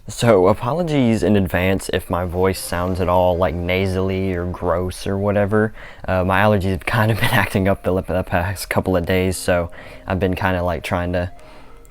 So apologies in advance if my voice sounds at all like nasally or gross or whatever. My allergies have kind of been acting up the past couple of days, so I've been kind of like trying to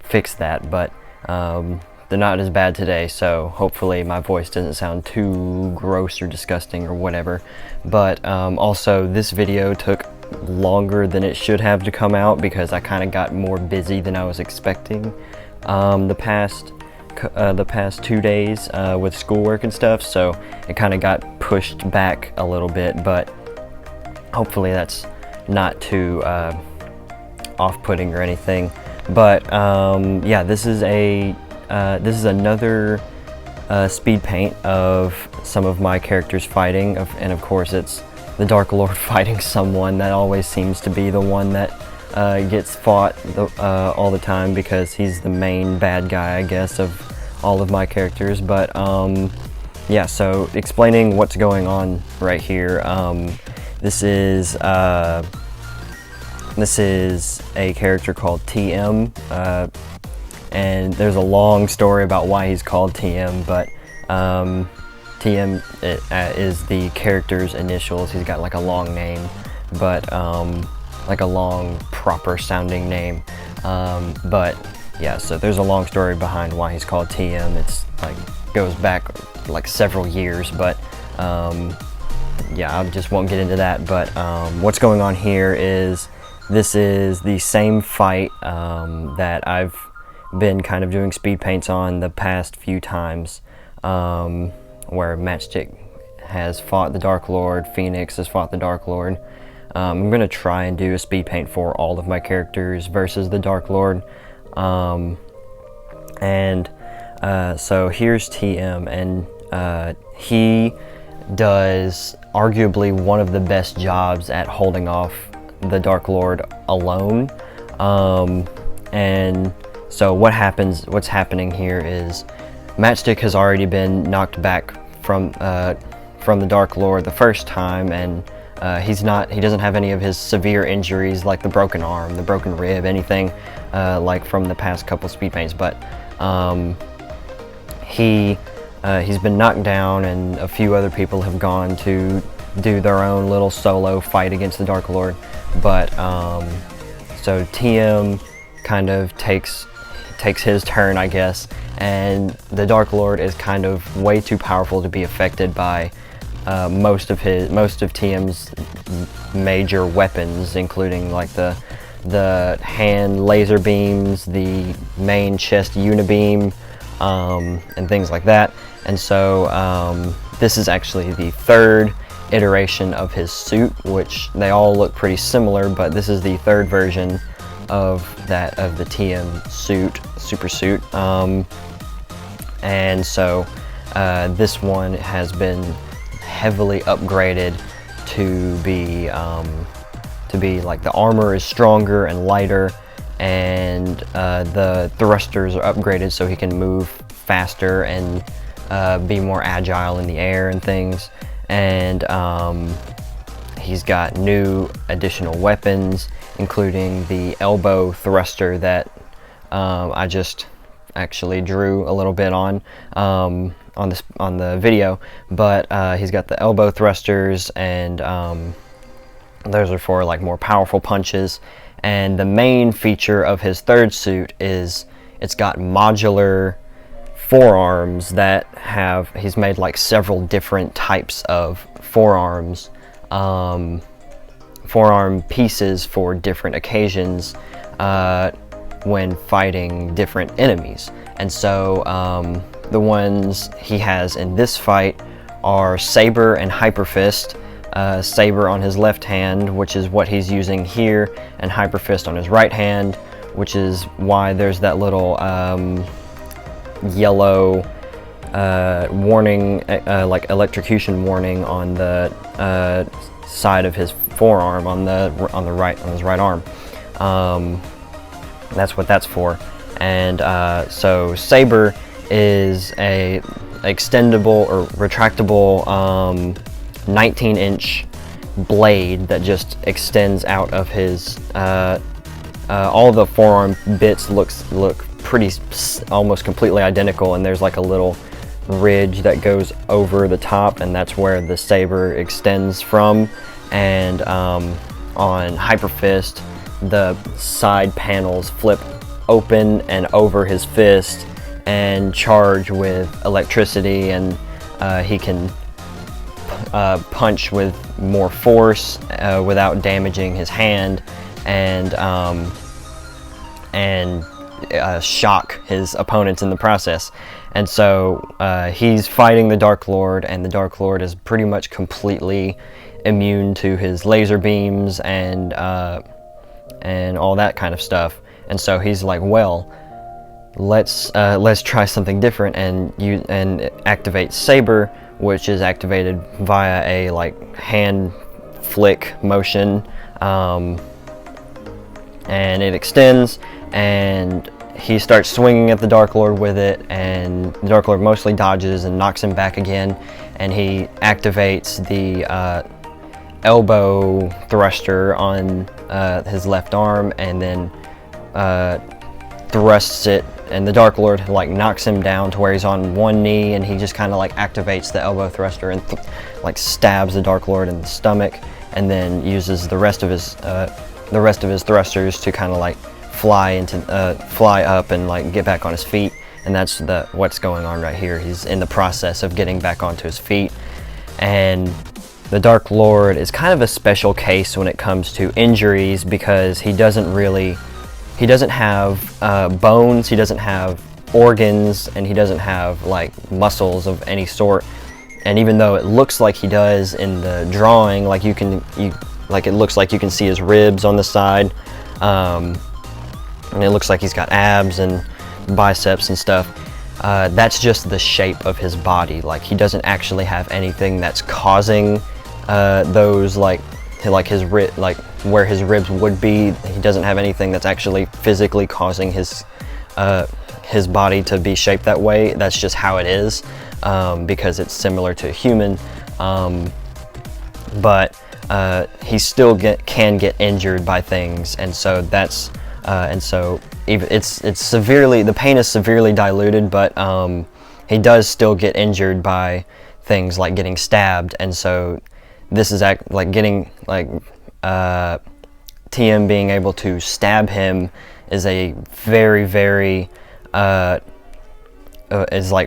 fix that, but they're not as bad today, so hopefully my voice doesn't sound too gross or disgusting or whatever. But also this video took longer than it should have to come out because I kind of got more busy than I was expecting the past 2 days with schoolwork and stuff, so it kind of got pushed back a little bit, but hopefully that's not too off-putting or anything. But yeah, this is another speed paint of some of my characters fighting, and of course it's the Dark Lord fighting someone. That always seems to be the one that gets fought all the time because he's the main bad guy, I guess, of all of my characters. But yeah, so explaining what's going on right here. This is a character called TM, and there's a long story about why he's called TM, but TM is the character's initials. He's got like a long name, but like a long proper sounding name, but yeah, so there's a long story behind why he's called TM. It's like goes back like several years, but yeah, I just won't get into that. But what's going on here is this is the same fight that I've been kind of doing speed paints on the past few times, where Matchstick has fought the Dark Lord, Phoenix has fought the Dark Lord. I'm gonna try and do a speed paint for all of my characters versus the Dark Lord. So here's TM, and he does arguably one of the best jobs at holding off the Dark Lord alone. And so what's happening here is Matchstick has already been knocked back from the Dark Lord the first time, and he doesn't have any of his severe injuries like the broken arm, the broken rib, anything like from the past couple speed paints, but he's been knocked down, and a few other people have gone to do their own little solo fight against the Dark Lord. But so TM kind of takes his turn, I guess, and the Dark Lord is kind of way too powerful to be affected by most of TM's major weapons, including like the hand laser beams, the main chest unibeam, and things like that. And so this is actually the third iteration of his suit, which they all look pretty similar, but this is the third version of the TM suit, super suit. And so this one has been heavily upgraded to be like the armor is stronger and lighter, and the thrusters are upgraded so he can move faster and be more agile in the air and things. And he's got new additional weapons, including the elbow thruster that I just actually drew a little bit on the video. But he's got the elbow thrusters, and those are for like more powerful punches. And the main feature of his third suit is it's got modular forearms that he's made like several different types of forearms, forearm pieces for different occasions when fighting different enemies. And so the ones he has in this fight are Saber and Hyper Fist. Saber on his left hand, which is what he's using here, and Hyper Fist on his right hand, which is why there's that little yellow warning, like electrocution warning on the side of his forearm on his right arm. That's what that's for. And so Saber is a extendable or retractable 19-inch blade that just extends out of his all the forearm bits look almost completely identical, and there's like a little ridge that goes over the top, and that's where the saber extends from. And on Hyper Fist, the side panels flip open and over his fist and charge with electricity, and he can punch with more force without damaging his hand, and shock his opponents in the process. And so he's fighting the Dark Lord, and the Dark Lord is pretty much completely immune to his laser beams and all that kind of stuff. And so he's like, well, let's try something different, and activate Saber, which is activated via a like hand flick motion, and it extends, and he starts swinging at the Dark Lord with it, and the Dark Lord mostly dodges and knocks him back again, and he activates the elbow thruster on his left arm, and then thrusts it, and the Dark Lord like knocks him down to where he's on one knee, and he just kind of like activates the elbow thruster and like stabs the Dark Lord in the stomach, and then uses the rest of his thrusters to kind of like fly up and like get back on his feet. And that's what's going on right here. He's in the process of getting back onto his feet. And the Dark Lord is kind of a special case when it comes to injuries, because he doesn't have bones, he doesn't have organs, and he doesn't have like muscles of any sort. And even though it looks like he does in the drawing, like it looks like you can see his ribs on the side, and it looks like he's got abs and biceps and stuff. That's just the shape of his body. Like, he doesn't actually have anything that's causing those like his where his ribs would be. He doesn't have anything that's actually physically causing his body to be shaped that way. That's just how it is, because it's similar to a human. But he still can get injured by things, and so that's even the pain is severely diluted, but he does still get injured by things like getting stabbed. And so this is TM being able to stab him is a very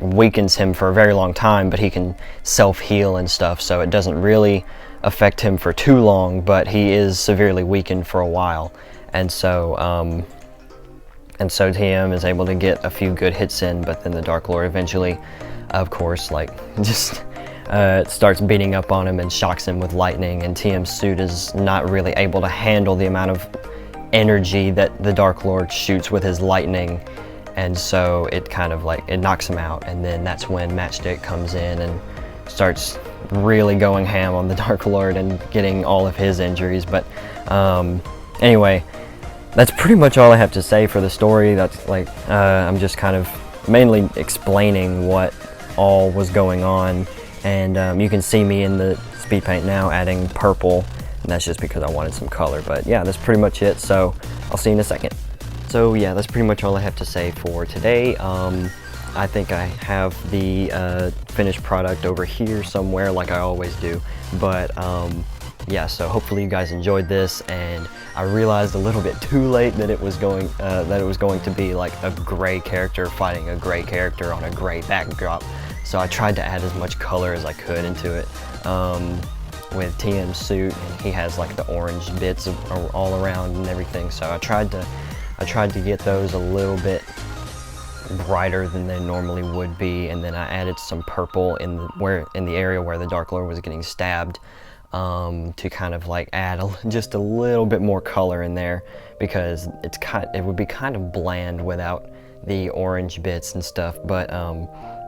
weakens him for a very long time, but he can self-heal and stuff, so it doesn't really affect him for too long, but he is severely weakened for a while. And so TM is able to get a few good hits in, but then the Dark Lord eventually, of course, starts beating up on him and shocks him with lightning, and TM's suit is not really able to handle the amount of energy that the Dark Lord shoots with his lightning, and so it kind of it knocks him out. And then that's when Matchstick comes in and starts really going ham on the Dark Lord and getting all of his injuries. But anyway, that's pretty much all I have to say for the story. That's I'm just kind of mainly explaining what all was going on, and you can see me in the speed paint now adding purple, and that's just because I wanted some color. But yeah, that's pretty much it, so I'll see you in a second. So yeah, that's pretty much all I have to say for today. I think I have the finished product over here somewhere, like I always do. But yeah, so hopefully you guys enjoyed this, and I realized a little bit too late that it was going to be like a gray character fighting a gray character on a gray backdrop. So I tried to add as much color as I could into it with TM's suit, and he has like the orange bits all around and everything. So I tried to get those a little bit brighter than they normally would be, and then I added some purple in the area where the Dark Lord was getting stabbed, to kind of like add just a little bit more color in there, because it would be kind of bland without the orange bits and stuff. But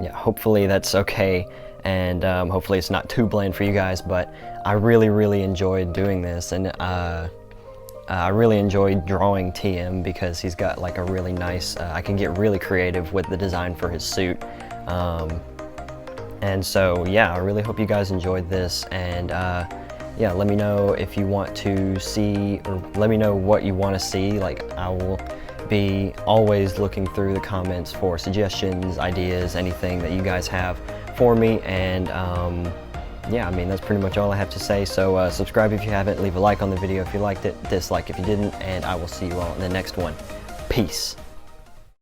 yeah, hopefully that's okay, and hopefully it's not too bland for you guys. But I really enjoyed doing this, and I really enjoyed drawing TM, because he's got like a really nice, I can get really creative with the design for his suit. And so yeah, I really hope you guys enjoyed this, and yeah, let me know if you want to see, or let me know what you want to see. Like, I will be always looking through the comments for suggestions, ideas, anything that you guys have for me. And yeah, I mean, that's pretty much all I have to say. So subscribe if you haven't, leave a like on the video if you liked it, dislike if you didn't, and I will see you all in the next one. Peace.